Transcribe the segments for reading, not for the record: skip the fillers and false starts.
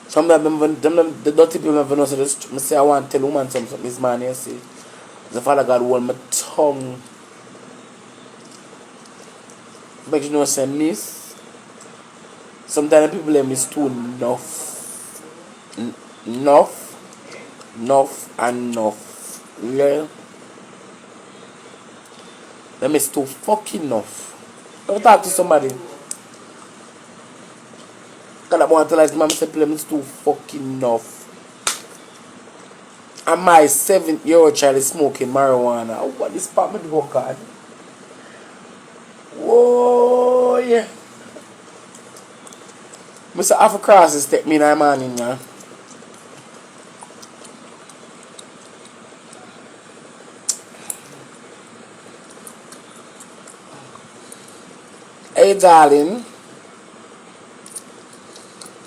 Some of them, the dirty people never know. So just, me say I want to tell woman something. This man here say, the Father God hold my tongue. But you know, say miss. Sometimes people let miss too enough. Enough and enough. Yeah. They miss too fucking enough. Ever talk to somebody? Cause I want to tell my say play miss too fucking enough. And my 7-year-old child is smoking marijuana. Oh, what this part me do, God? Whoa, yeah. Mr. Alpha Crosses take me in the morning, yeah. Hey, darling.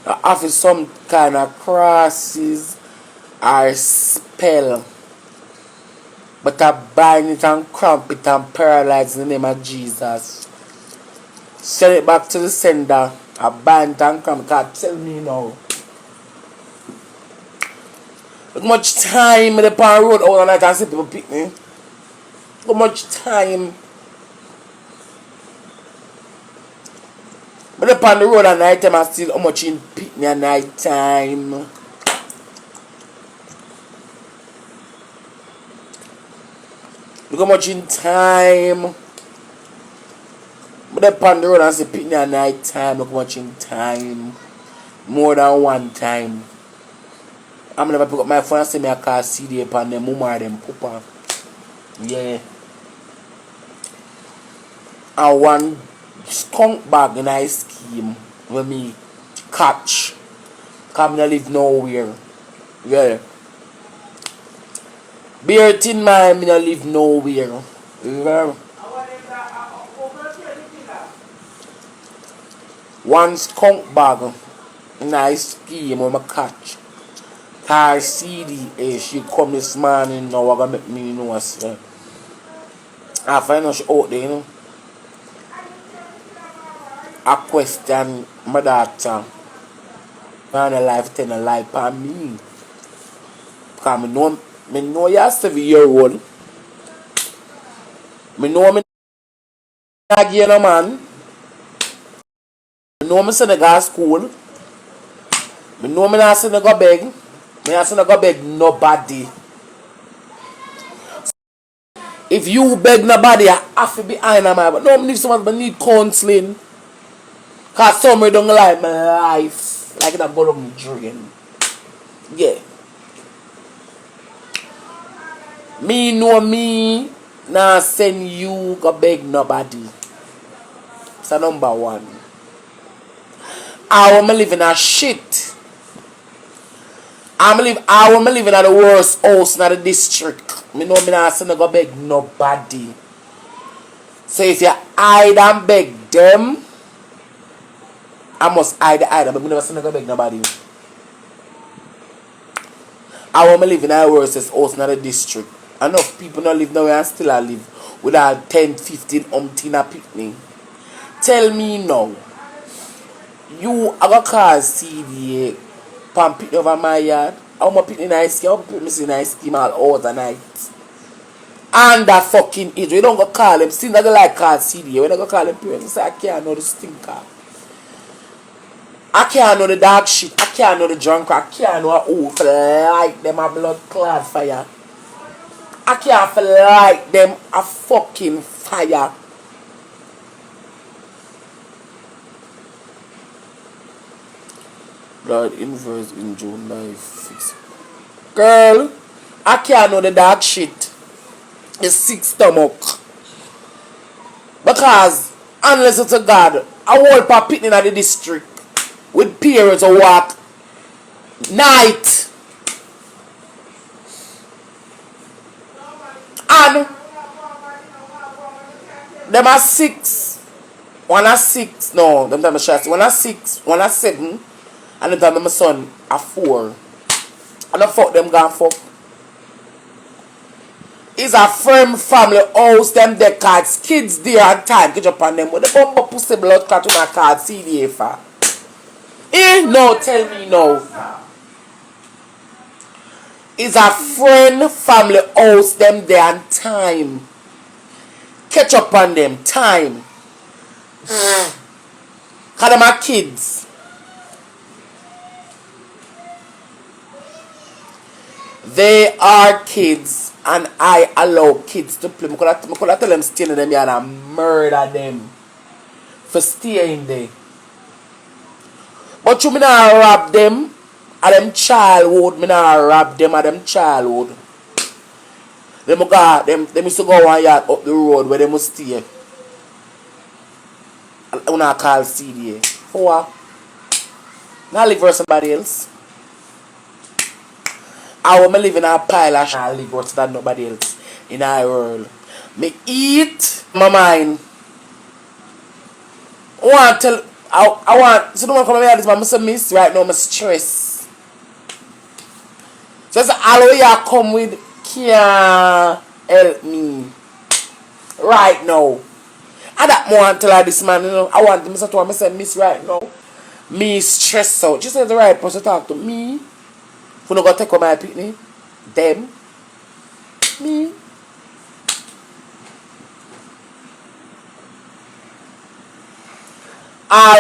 I have some kind of crosses or spell. But I bind it and cramp it and paralyze in the name of Jesus. Send it back to the sender. I bind it and cramp it. God, tell me now. How much time in the pan road all night and see people pick me? How much time? But upon the road at night time I still how much in pick me at night time. Look how much in time. But upon the road and see pick me at night time. Look how much in time. More than one time. I'm never pick up my phone and say me a call CD upon them mama or them papa. Yeah. And one skunk bag in a scheme when me catch. Cause me live nowhere. Yeah. Bear tin man, me live nowhere. Yeah. One skunk bag in a scheme when me catch. Her CD, she come this morning now, I gonna make me know sir. I find out she out there, you know. I question my daughter. Man a life tell a lie for me. Because me know you're 7-year-old. Me know me not give no man. Me know me send a go to school. Me know me not send a go beg. Me not send a go beg nobody. If you beg nobody, I have to be behind my. But no, me need someone, but need counseling. Because somebody don't like my life. Like that go on drain. Yeah. Me know me. Nah send you go beg nobody. It's a number one. I want me live in a shit. I want me live in the worst house in the district. Me know me not send go beg nobody. So if you hide and beg them, I must hide, but me never send go beg nobody. I want me live in the worst house in the district. Enough people not live nowhere and still I live without 10, 15, umpteen picnic. Tell me now. You are going to call CDA pan pick over my yard. How much pick in ice cream? How much pick in ice cream all hours and night? And that fucking age. You don't go call them. Still not like call CDA. When I go call them parents, say I can't know the stinker. I can't know the dog shit. I can't know the drunk. I can't know who like them a blood clot fire. I can't like them a fucking fire. Blood inverse in July 6. Girl, I can't know the dog shit. The sick stomach. Because, unless it's a God, I whole pa pitting in the district with parents who walk night. And them are 6. One are 6. No, them time I shot. One are 6, one are 7. And them time my son are 4. And I fuck them gone fuck. It's a firm family house, them dead cards, kids there and time, catch up on them. But the bumper pussy blood cut on a card CDA for. No, tell me no. Is a friend, family house them there and time. Catch up on them, time. Cause them are kids. They are kids and I allow kids to play. I could tell them stay in them yard and murder them for staying there. But you me not rob them at them childhood. Me not rob them at them childhood. Them used to go one yard up the road where they must stay. I not call CDA. For what? Not live for somebody else. I want me live in a pile of shit. I live worse than nobody else in our world. Me eat my mind. I want so don't come here this man. I miss right now, I'm stress. So all you come with can't help me right now. And that more until this man, I want him to say miss right now. Me stress out. Just as the right person to talk to me. Who not gonna take on my picnic? Them. Me.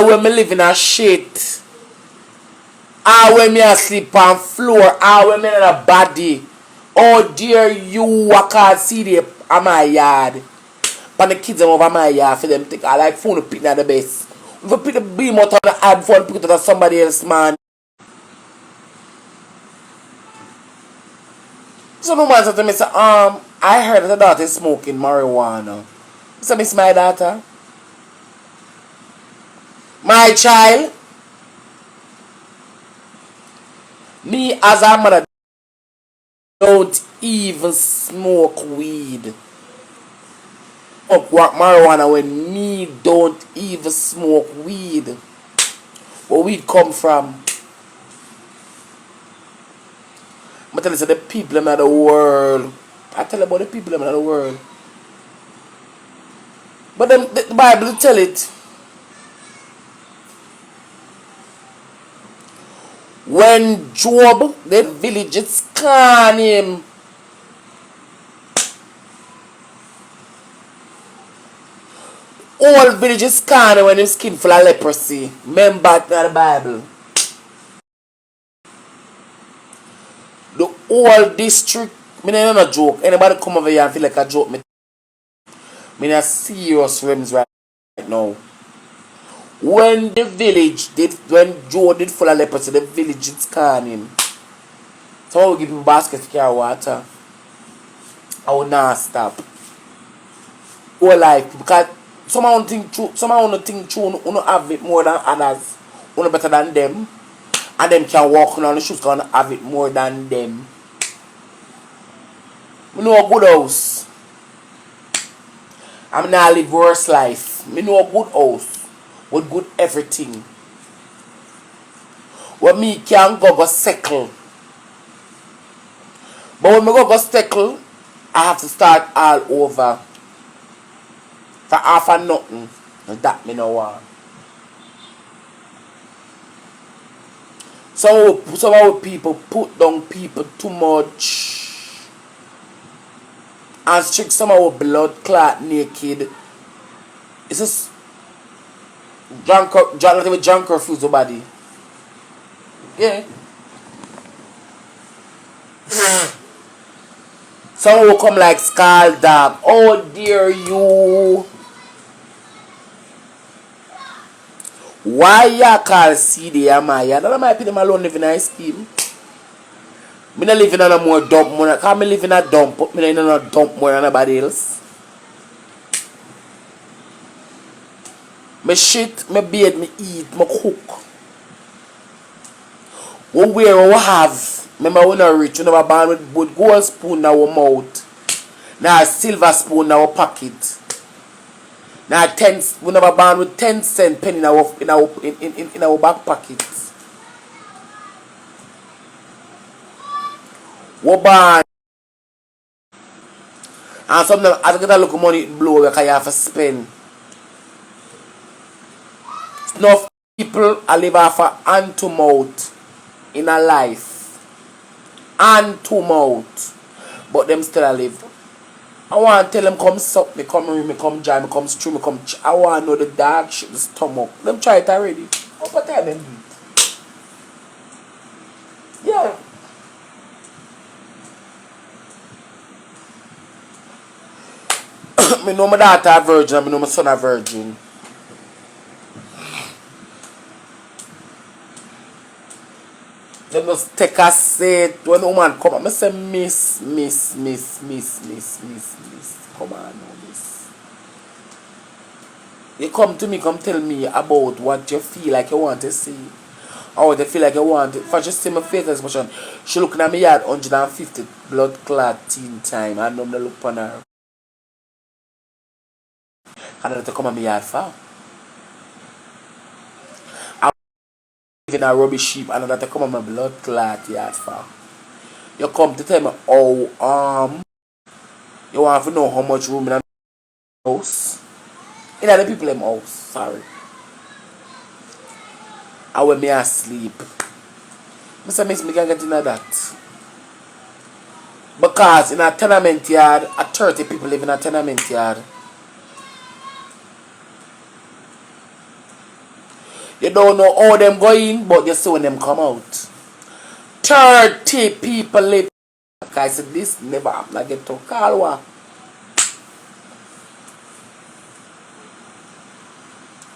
When me live in a shit. When me asleep on floor. When me in a body. Oh dear you, I can't see the on my yard. But the kids over my yard for them think I like phone to pick at the best. If you pick the beam out on the ad phone, pick it out of somebody else, man. So no man said to me, say, I heard that the daughter is smoking marijuana. I said, miss my daughter. My child. Me as a mother don't even smoke weed. Up what marijuana when me don't even smoke weed. Where weed come from? I tell you, so the people in the world. I tell you about the people in the world. But the Bible tell it. When Job, the villagers scorn him. All villages scorn him when his skin full of leprosy. Remember the Bible. The whole district, me not a joke. Anybody come over here and feel like a joke, me in a serious realms right now. When the village did, when Joe did full of leprosy, the village did scan him. Someone will give him a basket to carry water. I would not stop. Whole life, because someone think true, you have it more than others, you better than them. And them can walk on the shoes gonna have it more than them. Me know a good house. I'm not live worse life. Me know a good house with good everything. Where me can go settle. But when me go settle, I have to start all over. For half and nothing. And that me no want. Some of our people put down people too much and strict some of our blood clot naked. It's just drunk refuse the body. Yeah. Some will come like skull dog. Oh dear you. Why you call CD am I? I don't mind people alone living in a scheme. Me not living on a more dump more. Cause me live in a dump, but me not in a dump more than anybody else. Me shit, me bathe, me eat, me cook. We wear, we have. Remember we not rich, we never born with gold spoon in our mouth. Now silver spoon in our pocket. Now we never born with 10-cent penny in our back pockets. We born and sometimes as you get a look of money it blow because you have to spend. Enough people people I live off a hand to mouth in a life. Hand to mouth. But them still a live. I want to tell them come suck me, come ring me, come jam me, come strew me, come I want to know the dog shit, the stomach. Them try it already. What time them do it? Yeah. Me know my daughter a virgin and me know my son a virgin. They just take a seat when the woman come and I say miss. Come on now, miss. You come to me, come tell me about what you feel like you want to see. Or what you feel like you want to. If I just see my face expression, she looking at me at 150 blood clot teen time and I'm look upon her. And I to come at me yard for. I live in a rubbish heap and I to come at my blood clot yard for. You come to tell me how you want to know how much room in a house. In the people in my house, sorry. And when me asleep. Mr. Miss me can get into that. Because in a tenement yard, 30 people live in a tenement yard. You don't know how them go in, but you see when them come out. 30 people live. Like I said, this never happened. I get to call one.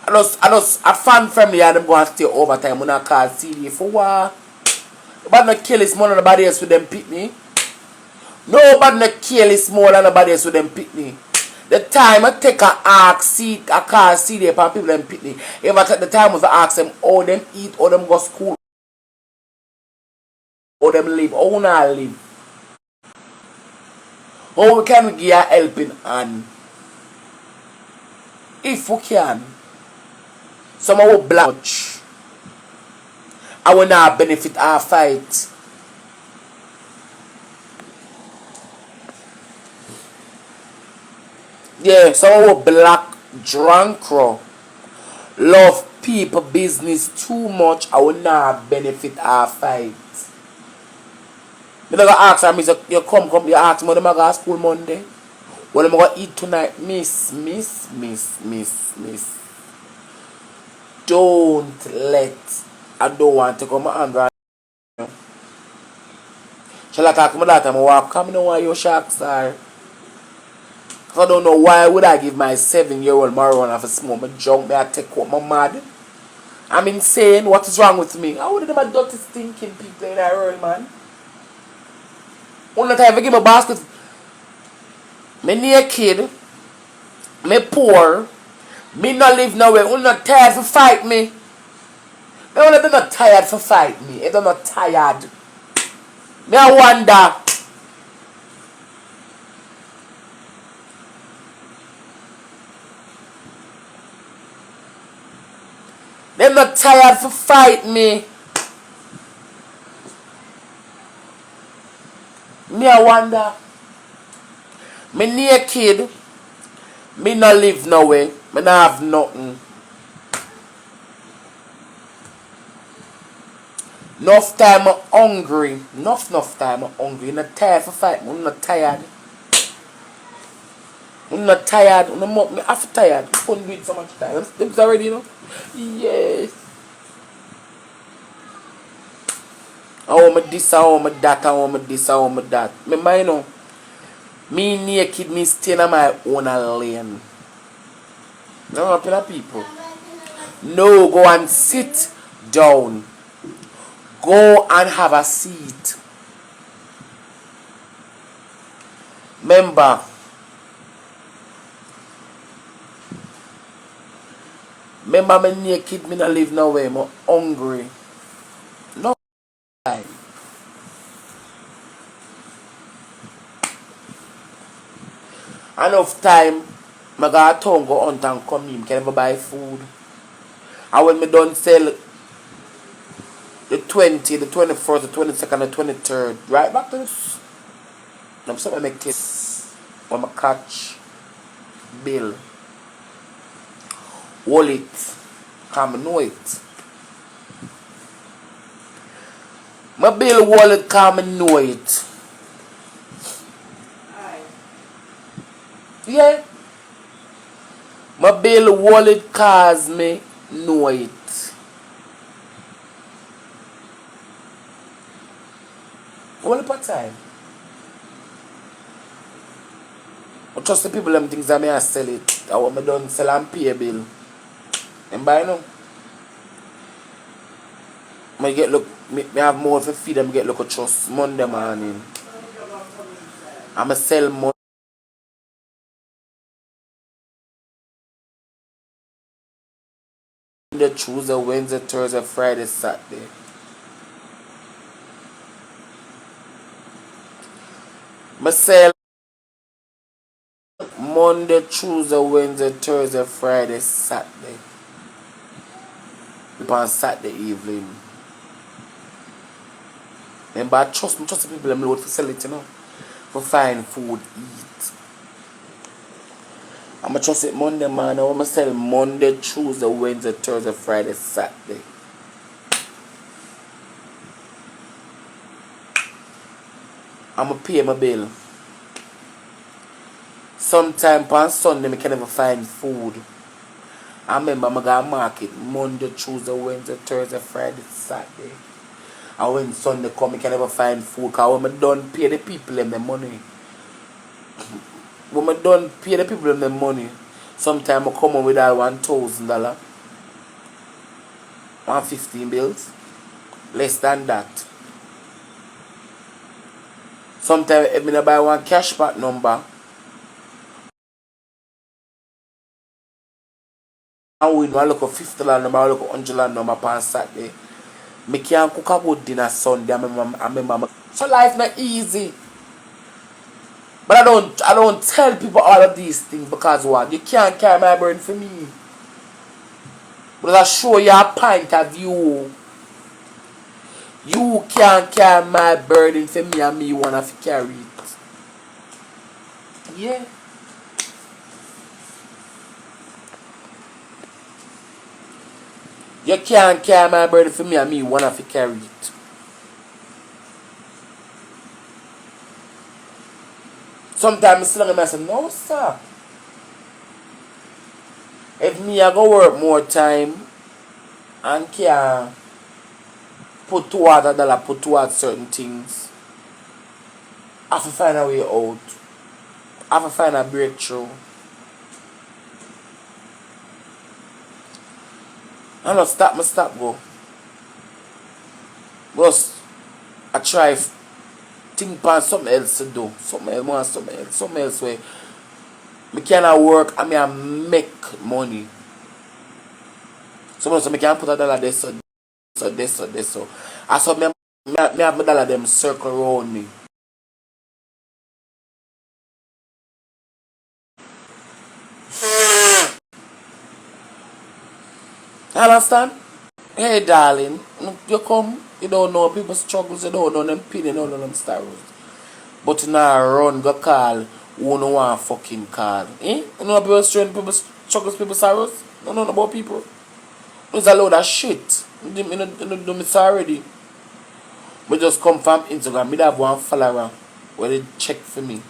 I just a fan family and them go and stay overtime when I call CD for what? Nobody not kill is more than nobody else with them pick me. Nobody not kill is more than nobody else with them pick me. The time I take a car CD upon people them pick me. If I take the time to ask them how them eat, how them go school, how them live, how not live. How we can give a helping hand. If we can. Some of our black much. I will not benefit our fight. Yeah, some of our black drunk love people business too much. I will not benefit our fight. You don't ask her, you come, you ask me when I'm going to school Monday. When I'm going to eat tonight, miss. Don't let. I don't want to come and anger. Shall I talk to my daughter? I walk. Come know why your sharks are. I don't know why would I give my 7-year-old marijuana for smoke. I junk me, I take what my mad. I'm insane. What is wrong with me? How would them dirty stinking people in that world, man? One time I give my basket. Me naked. Me poor. Me not live nowhere. I'm not tired for fight me. They're not tired for fight me. They're not tired. Me I wonder. They're not tired for fight me. Me I wonder. Me naked. Me not live nowhere. Me not have nothing. Enough time I'm hungry. Enough time I'm hungry. I'm not tired for fight me. I'm not tired. I'm not tired. I'm half tired. I couldn't do it so much time. It's already, you know? Yes. I want this, I want that, I want this, I want that. Remember, you know, me naked, me staying on my own lane. No happen to people. No, go and sit down. Go and have a seat. Remember, me naked, me not live nowhere. I'm hungry. No time. Enough time, I got a town go hunt and come in. Can never buy food. And when me done sell the 20, the 21st, the 22nd, the 23rd, right back to this. I'm sorry I make this. When I catch bill. Hold it. Come know it. My bill wallet come and know it. Yeah. My bill wallet cause me know it. All the time. I trust the people them things that me I sell it. I want me done sell and pay a bill. And buy now. Me get look me have more to feed them get look a trust Monday morning. I'ma sell Monday, Tuesday, Wednesday, Thursday, Friday, Saturday. I sell Monday, Tuesday, Wednesday, Thursday, Friday, Saturday. On Saturday evening. And but trust the people them load for sell it, you know. For find food, eat. I'ma trust it Monday man. I'ma sell Monday, Tuesday, Wednesday, Thursday, Friday, Saturday. I'ma pay my bill. Sometime on Sunday I can never find food. I remember I go to market Monday, Tuesday, Wednesday, Thursday, Friday, Saturday. And when Sunday come, I can never find food. Because when I done pay the people them the money. When I done pay the people them the money, sometimes I come on with that $1,000. 115 bills. Less than that. Sometimes I buy one cash back number. And we look at $50 number, I look at $100 number on Saturday. I can't cook a good dinner Sunday. I remember. So life not easy. But I don't tell people all of these things because what? You can't carry my burden for me. But I show you a point of view. You can't carry my burden for me and me wanna carry it. Yeah. You can't carry my burden for me and me wanna carry it. Sometimes I sit down and I say, no sir. If me I go work more time and can put towards $1, put towards certain things, I have to find a way out. I have to find a breakthrough. I don't stop go. But I try think about something else to do. Something else where I cannot work and I make money. So I can put $1 this so. I saw me have my dollar them circle around me. You understand? Hey darling, you come, you don't know people's struggles, you don't know them pain, you don't know them struggles. But now run, go call, who no want fucking call. Eh? You know people strength, people struggles, people sorrows? You don't know about people. It's a load of shit. You don't do me already. But just come from Instagram, me have one follower where they check for me.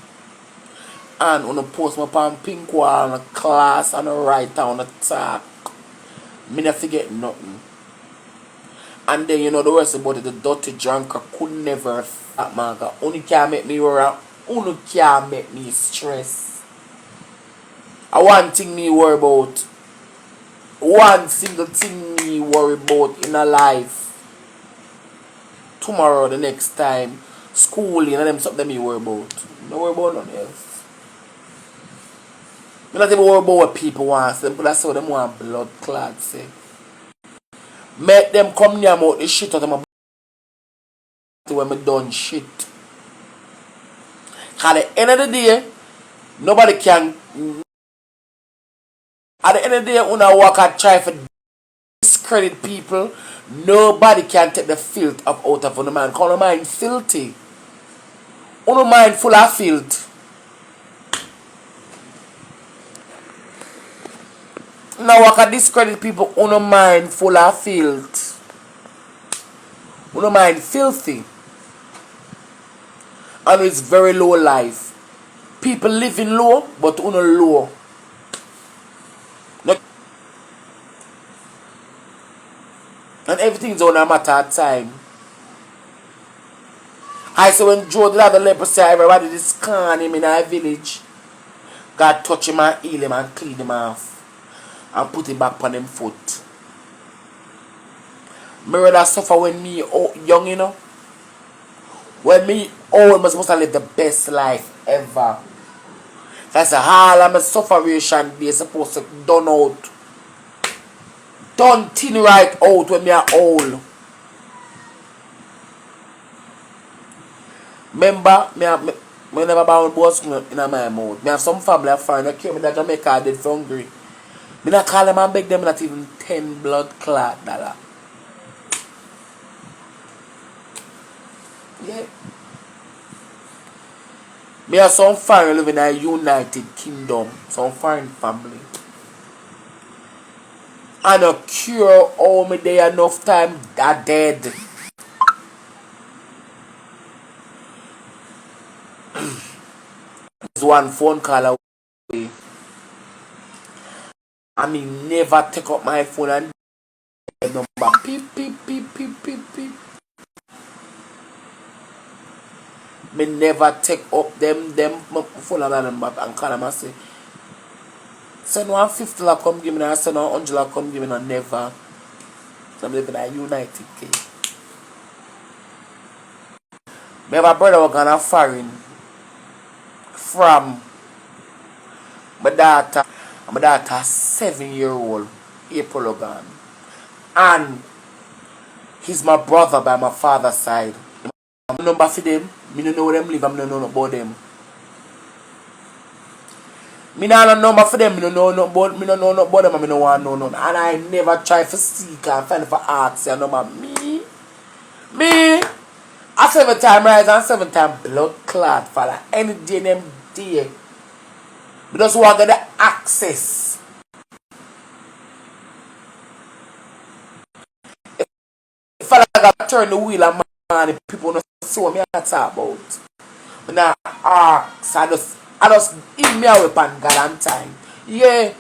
And on the post my pan pink wall on a class and a write on a talk. Me not forget nothing. And then you know the worst about it, the dirty drunker could never that man. Only can make me worry. Only can make me stress. I one thing me worry about. One single thing me worry about in a life. Tomorrow, the next time, schooling and them something me worry about. No worry about nothing else. Me not even worry about what people want. Them that's how them want blood clots say. Make them come near me out the shit out of my when me done shit. At the end of the day, nobody can. At the end of the day, when I walk and try to discredit people, nobody can take the filth up out of one man. Call a mind filthy. One mind full of filth. Now walk and discredit people. One mind full of filth. Uno mind filthy. And it's very low life. People living low, but uno low. Not, and everything's on a matter of time. I say when Joe did have the leprosy, everybody just scan him in our village. God touch him and heal him and clean him off. And put him back on him foot. Me rather suffer when me young, you know. When me old, I'm supposed to live the best life ever. That's all of my sufferation they supposed to done out. Done thing right out when me are old. Remember, me never bound boss in my mouth. Me have some family of foreign that came to Jamaica dead for hungry. Me not call them and beg them not even 10 blood clot dollar. Yeah. Me have some foreign living in a United Kingdom. Some foreign family. And a cure all me there enough time are dead. It's one phone call away. I mean never take up my phone and number. Beep beep beep beep beep beep. Me never take up them phone and number and call them and say send $150 come give me and send $100 come give me and never. So I'm living in a United Kingdom. Me have a brother who gone foreign from my daughter. My daughter 7-year-old April Logan. And he's my brother by my father's side. I'm number for them. Me don't know where them live. I don't know about them. Me don't know number for them. Me don't know about them. I don't want to know none. And I never try for seek and find for ask your number. Me. A 7-time rise and 7-time blood clot father. Any day them day. We just want to get the access. If I got turn the wheel and man, people don't see what me I talk about. When I ask, I just in me away pan God and time. Yeah.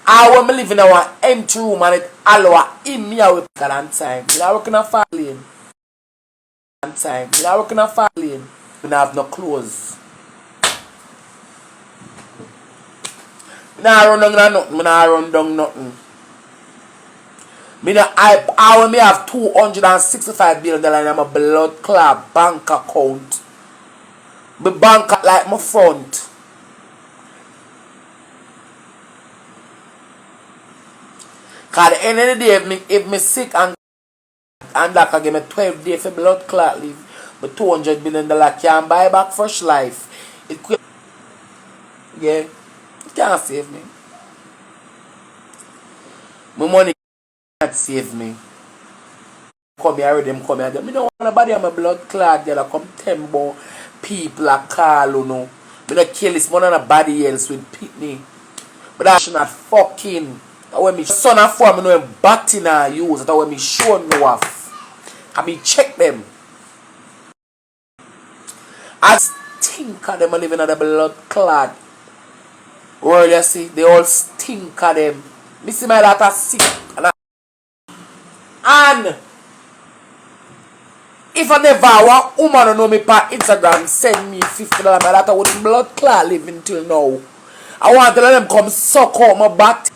I when me live in our empty room and it allow in me away pan God and time. Me not working a fall lane. And time. Me not working a fall lane. Me not have no clothes. Me not run down nothing. Me not run down nothing. I when me have $265 billion in my blood clot bank account. My bank like my front. Cause at the end of the day, if me sick and that can give me 12 days for blood clot leave, but $200 billion can buy back fresh life. It could, yeah, it can't save me. My money can't save me. Come here, them come here. Me don't want nobody on my blood clot there come tembo people a call, you know. Me not kill this one and nobody else with pitney. But that should not fucking. That when me son and form, me know him batting and use. That when me show no off. And me check them. I stink of them living in the blood clot. World, you see, they all stink of them. Me see my daughter sick. And if I never want woman to know me per Instagram, send me $50. My daughter with blood clot living till now. I want to let them come suck out my butt.